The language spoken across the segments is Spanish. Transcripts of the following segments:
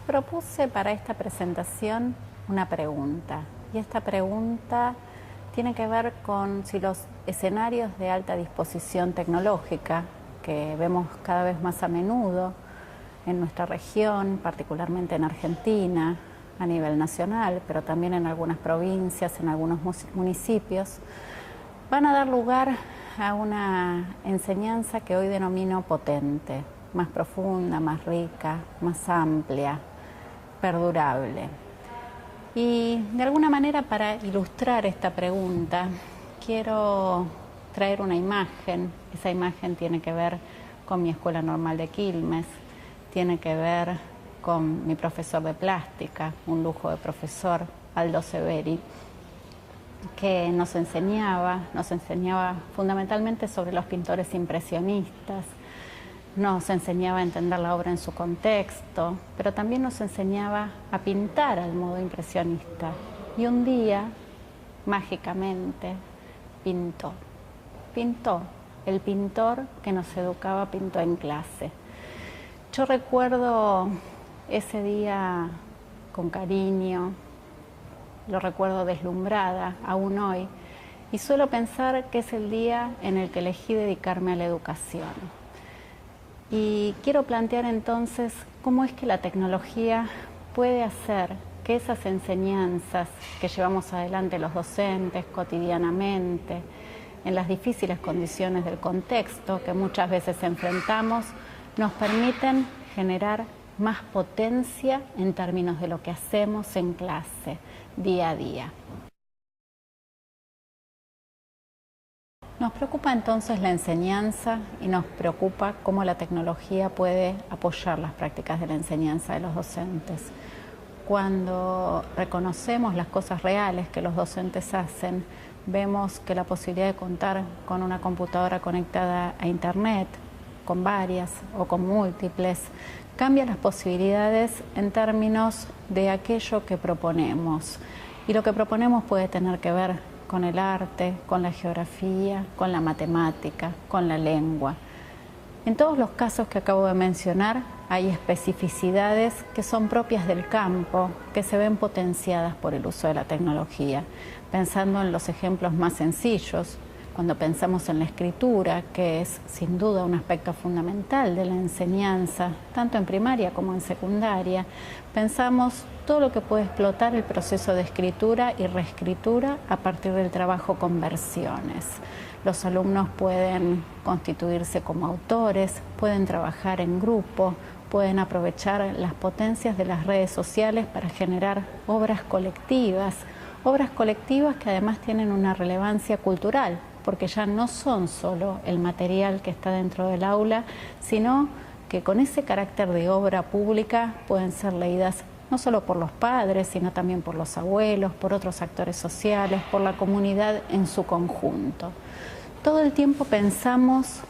propuse para esta presentación una pregunta, y esta pregunta tiene que ver con si los escenarios de alta disposición tecnológica que vemos cada vez más a menudo en nuestra región, particularmente en Argentina, a nivel nacional, pero también en algunas provincias, en algunos municipios, van a dar lugar a una enseñanza que hoy denomino potente, más profunda, más rica, más amplia, perdurable. Y de alguna manera, para ilustrar esta pregunta, quiero traer una imagen. Esa imagen tiene que ver con mi Escuela Normal de Quilmes, tiene que ver con mi profesor de plástica, un lujo de profesor, Aldo Severi, que nos enseñaba fundamentalmente sobre los pintores impresionistas, nos enseñaba a entender la obra en su contexto, pero también nos enseñaba a pintar al modo impresionista. Y un día, mágicamente, pintó. El pintor que nos educaba pintó en clase. Yo recuerdo ese día con cariño, lo recuerdo deslumbrada aún hoy, y suelo pensar que es el día en el que elegí dedicarme a la educación. Y quiero plantear entonces cómo es que la tecnología puede hacer que esas enseñanzas que llevamos adelante los docentes cotidianamente, en las difíciles condiciones del contexto que muchas veces enfrentamos, nos permiten generar más potencia en términos de lo que hacemos en clase, día a día. Nos preocupa entonces la enseñanza y nos preocupa cómo la tecnología puede apoyar las prácticas de la enseñanza de los docentes. Cuando reconocemos las cosas reales que los docentes hacen, vemos que la posibilidad de contar con una computadora conectada a Internet, con varias o con múltiples, cambia las posibilidades en términos de aquello que proponemos. Y lo que proponemos puede tener que ver con el arte, con la geografía, con la matemática, con la lengua. En todos los casos que acabo de mencionar, hay especificidades que son propias del campo, que se ven potenciadas por el uso de la tecnología. Pensando en los ejemplos más sencillos, cuando pensamos en la escritura, que es sin duda un aspecto fundamental de la enseñanza, tanto en primaria como en secundaria, pensamos todo lo que puede explotar el proceso de escritura y reescritura a partir del trabajo con versiones. Los alumnos pueden constituirse como autores, pueden trabajar en grupo, pueden aprovechar las potencias de las redes sociales para generar obras colectivas que además tienen una relevancia cultural, porque ya no son solo el material que está dentro del aula, sino que con ese carácter de obra pública pueden ser leídas no solo por los padres, sino también por los abuelos, por otros actores sociales, por la comunidad en su conjunto. Todo el tiempo pensamos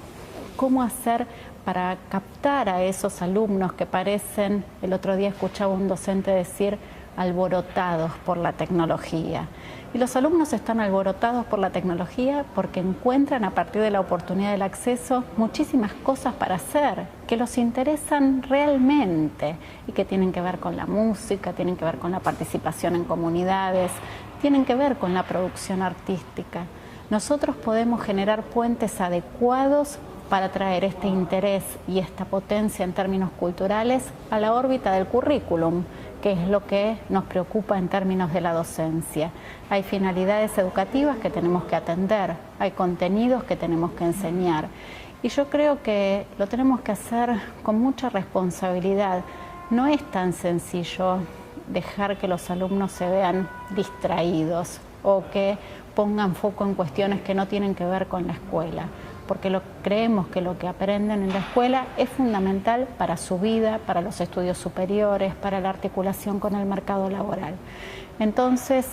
cómo hacer para captar a esos alumnos que parecen, el otro día escuchaba un docente decir, alborotados por la tecnología. Y los alumnos están alborotados por la tecnología porque encuentran a partir de la oportunidad del acceso muchísimas cosas para hacer que los interesan realmente y que tienen que ver con la música, tienen que ver con la participación en comunidades, tienen que ver con la producción artística. Nosotros podemos generar puentes adecuados para traer este interés y esta potencia en términos culturales a la órbita del currículum, que es lo que nos preocupa en términos de la docencia. Hay finalidades educativas que tenemos que atender, hay contenidos que tenemos que enseñar. Y yo creo que lo tenemos que hacer con mucha responsabilidad. No es tan sencillo dejar que los alumnos se vean distraídos o que pongan foco en cuestiones que no tienen que ver con la escuela, porque creemos que lo que aprenden en la escuela es fundamental para su vida, para los estudios superiores, para la articulación con el mercado laboral. Entonces,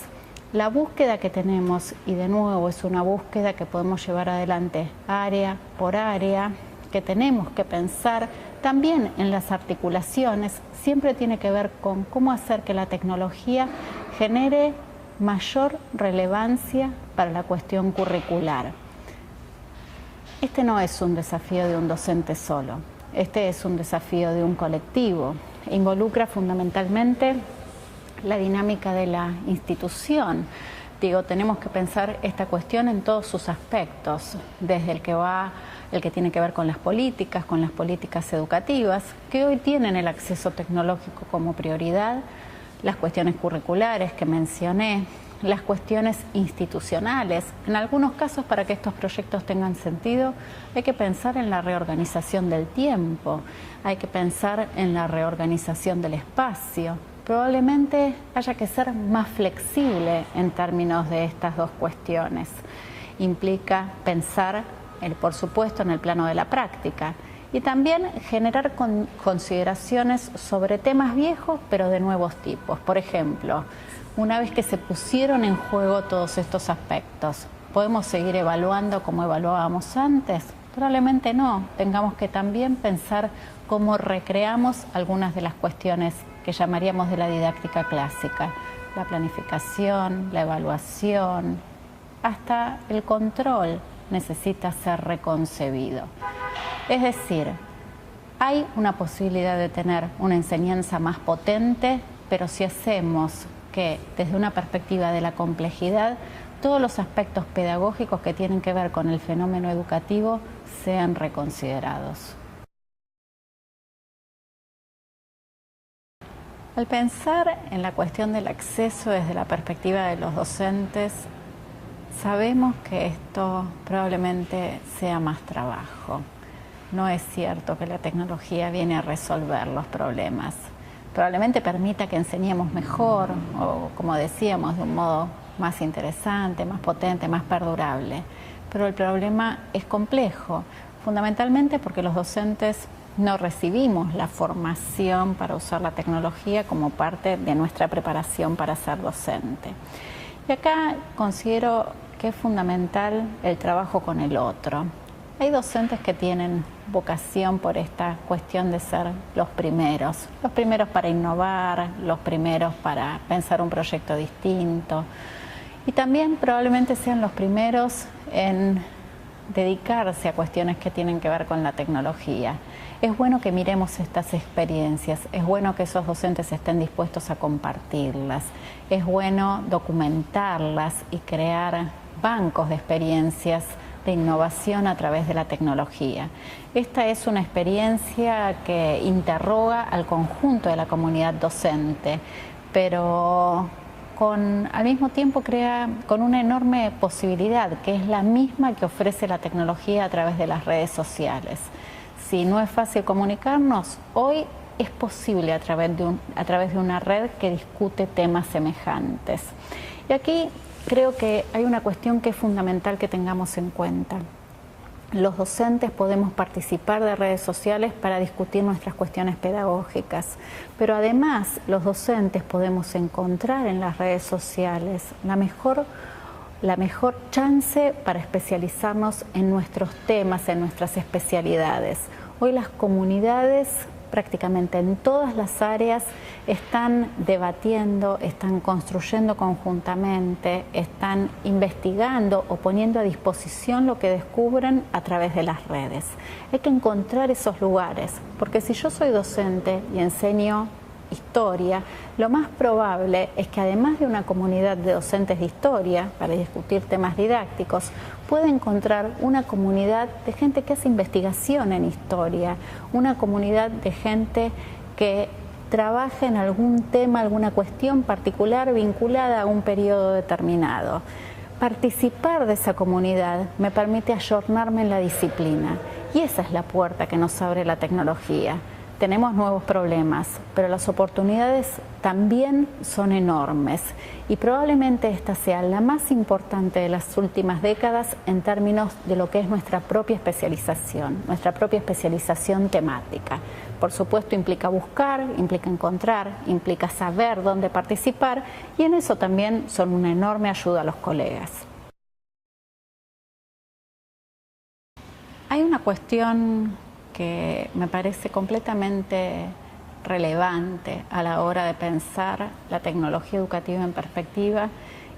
la búsqueda que tenemos, y de nuevo es una búsqueda que podemos llevar adelante área por área, que tenemos que pensar también en las articulaciones, siempre tiene que ver con cómo hacer que la tecnología genere mayor relevancia para la cuestión curricular. Este no es un desafío de un docente solo, este es un desafío de un colectivo. involucra fundamentalmente la dinámica de la institución. Digo, tenemos que pensar esta cuestión en todos sus aspectos, desde el que tiene que ver con las políticas educativas, que hoy tienen el acceso tecnológico como prioridad, las cuestiones curriculares que mencioné, las cuestiones institucionales. En algunos casos, para que estos proyectos tengan sentido, hay que pensar en la reorganización del tiempo, hay que pensar en la reorganización del espacio. Probablemente haya que ser más flexible en términos de estas dos cuestiones. Implica pensar, por supuesto, en el plano de la práctica y también generar consideraciones sobre temas viejos, pero de nuevos tipos. Por ejemplo, una vez que se pusieron en juego todos estos aspectos, ¿podemos seguir evaluando como evaluábamos antes? Probablemente no. Tengamos que también pensar cómo recreamos algunas de las cuestiones que llamaríamos de la didáctica clásica. La planificación, la evaluación, hasta el control necesita ser reconcebido. Es decir, hay una posibilidad de tener una enseñanza más potente, pero si hacemos que desde una perspectiva de la complejidad, todos los aspectos pedagógicos que tienen que ver con el fenómeno educativo sean reconsiderados. Al pensar en la cuestión del acceso desde la perspectiva de los docentes, sabemos que esto probablemente sea más trabajo. No es cierto que la tecnología viene a resolver los problemas. Probablemente permita que enseñemos mejor o, como decíamos, de un modo más interesante, más potente, más perdurable. Pero el problema es complejo, fundamentalmente porque los docentes no recibimos la formación para usar la tecnología como parte de nuestra preparación para ser docente. Y acá considero que es fundamental el trabajo con el otro. Hay docentes que tienen vocación por esta cuestión de ser los primeros para innovar, los primeros para pensar un proyecto distinto y también probablemente sean los primeros en dedicarse a cuestiones que tienen que ver con la tecnología. Es bueno que miremos estas experiencias, es bueno que esos docentes estén dispuestos a compartirlas, es bueno documentarlas y crear bancos de experiencias de innovación a través de la tecnología. Esta es una experiencia que interroga al conjunto de la comunidad docente, pero al mismo tiempo crea con una enorme posibilidad, que es la misma que ofrece la tecnología a través de las redes sociales. Si no es fácil comunicarnos, hoy es posible a través de una red que discute temas semejantes. Y aquí creo que hay una cuestión que es fundamental que tengamos en cuenta. Los docentes podemos participar de redes sociales para discutir nuestras cuestiones pedagógicas, pero además los docentes podemos encontrar en las redes sociales la mejor chance para especializarnos en nuestros temas, en nuestras especialidades. Hoy las comunidades prácticamente en todas las áreas están debatiendo, están construyendo conjuntamente, están investigando o poniendo a disposición lo que descubren a través de las redes. Hay que encontrar esos lugares, porque si yo soy docente y enseño historia, lo más probable es que además de una comunidad de docentes de historia para discutir temas didácticos, pueda encontrar una comunidad de gente que hace investigación en historia, una comunidad de gente que trabaja en algún tema, alguna cuestión particular vinculada a un periodo determinado. Participar de esa comunidad me permite ayornarme en la disciplina y esa es la puerta que nos abre la tecnología. Tenemos nuevos problemas, pero las oportunidades también son enormes y probablemente esta sea la más importante de las últimas décadas en términos de lo que es nuestra propia especialización temática. Por supuesto implica buscar, implica encontrar, implica saber dónde participar y en eso también son una enorme ayuda a los colegas. Hay una cuestión que me parece completamente relevante a la hora de pensar la tecnología educativa en perspectiva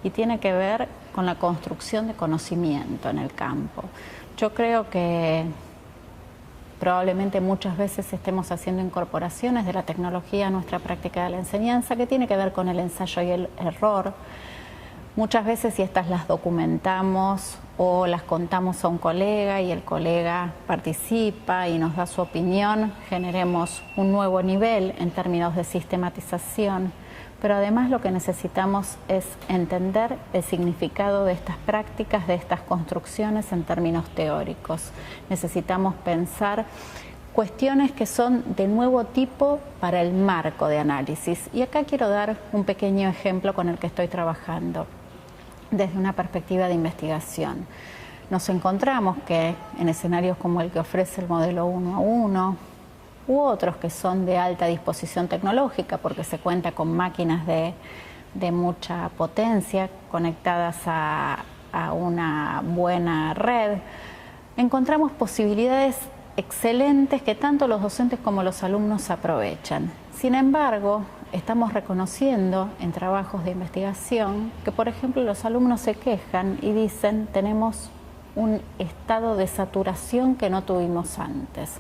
y tiene que ver con la construcción de conocimiento en el campo. Yo creo que probablemente muchas veces estemos haciendo incorporaciones de la tecnología a nuestra práctica de la enseñanza, que tiene que ver con el ensayo y el error. Muchas veces si estas las documentamos o las contamos a un colega y el colega participa y nos da su opinión, generemos un nuevo nivel en términos de sistematización. Pero además lo que necesitamos es entender el significado de estas prácticas, de estas construcciones en términos teóricos. Necesitamos pensar cuestiones que son de nuevo tipo para el marco de análisis. Y acá quiero dar un pequeño ejemplo con el que estoy trabajando desde una perspectiva de investigación. Nos encontramos que en escenarios como el que ofrece el modelo 1 a 1, u otros que son de alta disposición tecnológica porque se cuenta con máquinas de mucha potencia conectadas a una buena red, encontramos posibilidades excelentes que tanto los docentes como los alumnos aprovechan. Sin embargo, estamos reconociendo en trabajos de investigación que, por ejemplo, los alumnos se quejan y dicen tenemos un estado de saturación que no tuvimos antes.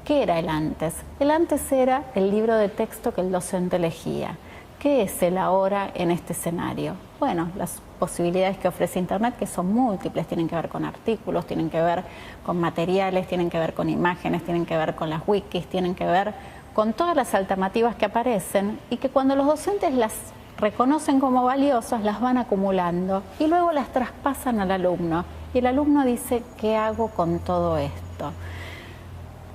¿Qué era el antes? El antes era el libro de texto que el docente elegía. ¿Qué es el ahora en este escenario? Bueno, las posibilidades que ofrece Internet, que son múltiples, tienen que ver con artículos, tienen que ver con materiales, tienen que ver con imágenes, tienen que ver con las wikis, tienen que ver con todas las alternativas que aparecen y que cuando los docentes las reconocen como valiosas, las van acumulando y luego las traspasan al alumno. Y el alumno dice, ¿qué hago con todo esto?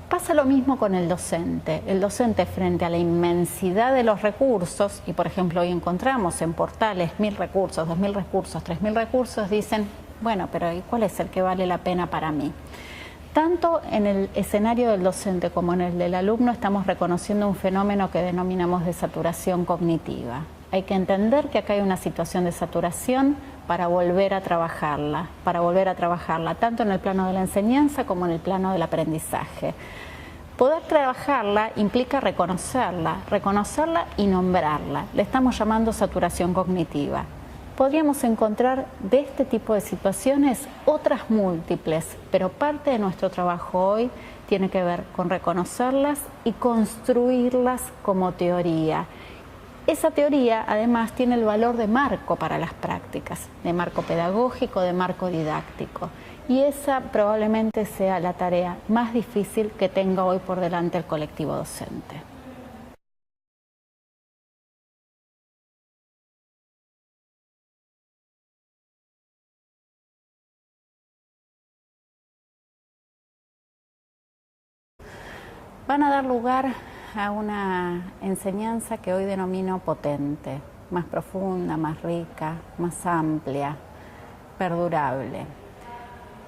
Pasa lo mismo con el docente. El docente frente a la inmensidad de los recursos, y por ejemplo hoy encontramos en portales 1000 recursos, 2000 recursos, 3000 recursos, dicen, bueno, pero ¿y cuál es el que vale la pena para mí? Tanto en el escenario del docente como en el del alumno estamos reconociendo un fenómeno que denominamos de saturación cognitiva. Hay que entender que acá hay una situación de saturación para volver a trabajarla, tanto en el plano de la enseñanza como en el plano del aprendizaje. Poder trabajarla implica reconocerla y nombrarla. Le estamos llamando saturación cognitiva. Podríamos encontrar de este tipo de situaciones otras múltiples, pero parte de nuestro trabajo hoy tiene que ver con reconocerlas y construirlas como teoría. Esa teoría además tiene el valor de marco para las prácticas, de marco pedagógico, de marco didáctico. Y esa probablemente sea la tarea más difícil que tenga hoy por delante el colectivo docente. Van a dar lugar a una enseñanza que hoy denomino potente, más profunda, más rica, más amplia, perdurable.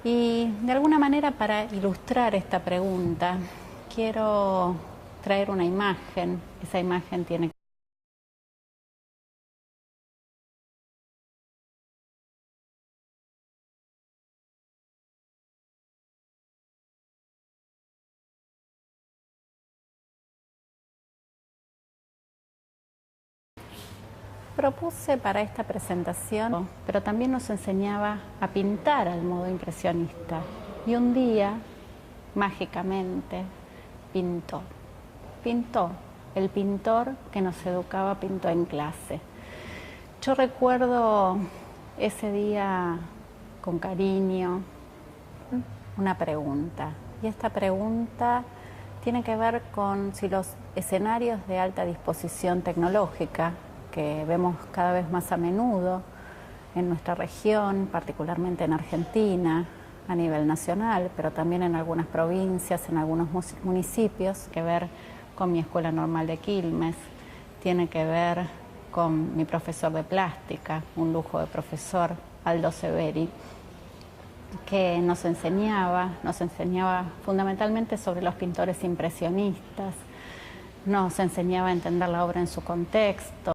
Y de alguna manera, para ilustrar esta pregunta, quiero traer una imagen. Esa imagen tiene Propuse para esta presentación, pero también nos enseñaba a pintar al modo impresionista. Y un día, mágicamente, pintó. Pintó. El pintor que nos educaba pintó en clase. Yo recuerdo ese día con cariño una pregunta. Y esta pregunta tiene que ver con si los escenarios de alta disposición tecnológica que vemos cada vez más a menudo en nuestra región, particularmente en Argentina, a nivel nacional, pero también en algunas provincias, en algunos municipios, que ver con mi Escuela Normal de Quilmes, tiene que ver con mi profesor de plástica, un lujo de profesor, Aldo Severi, que nos enseñaba fundamentalmente sobre los pintores impresionistas, nos enseñaba a entender la obra en su contexto.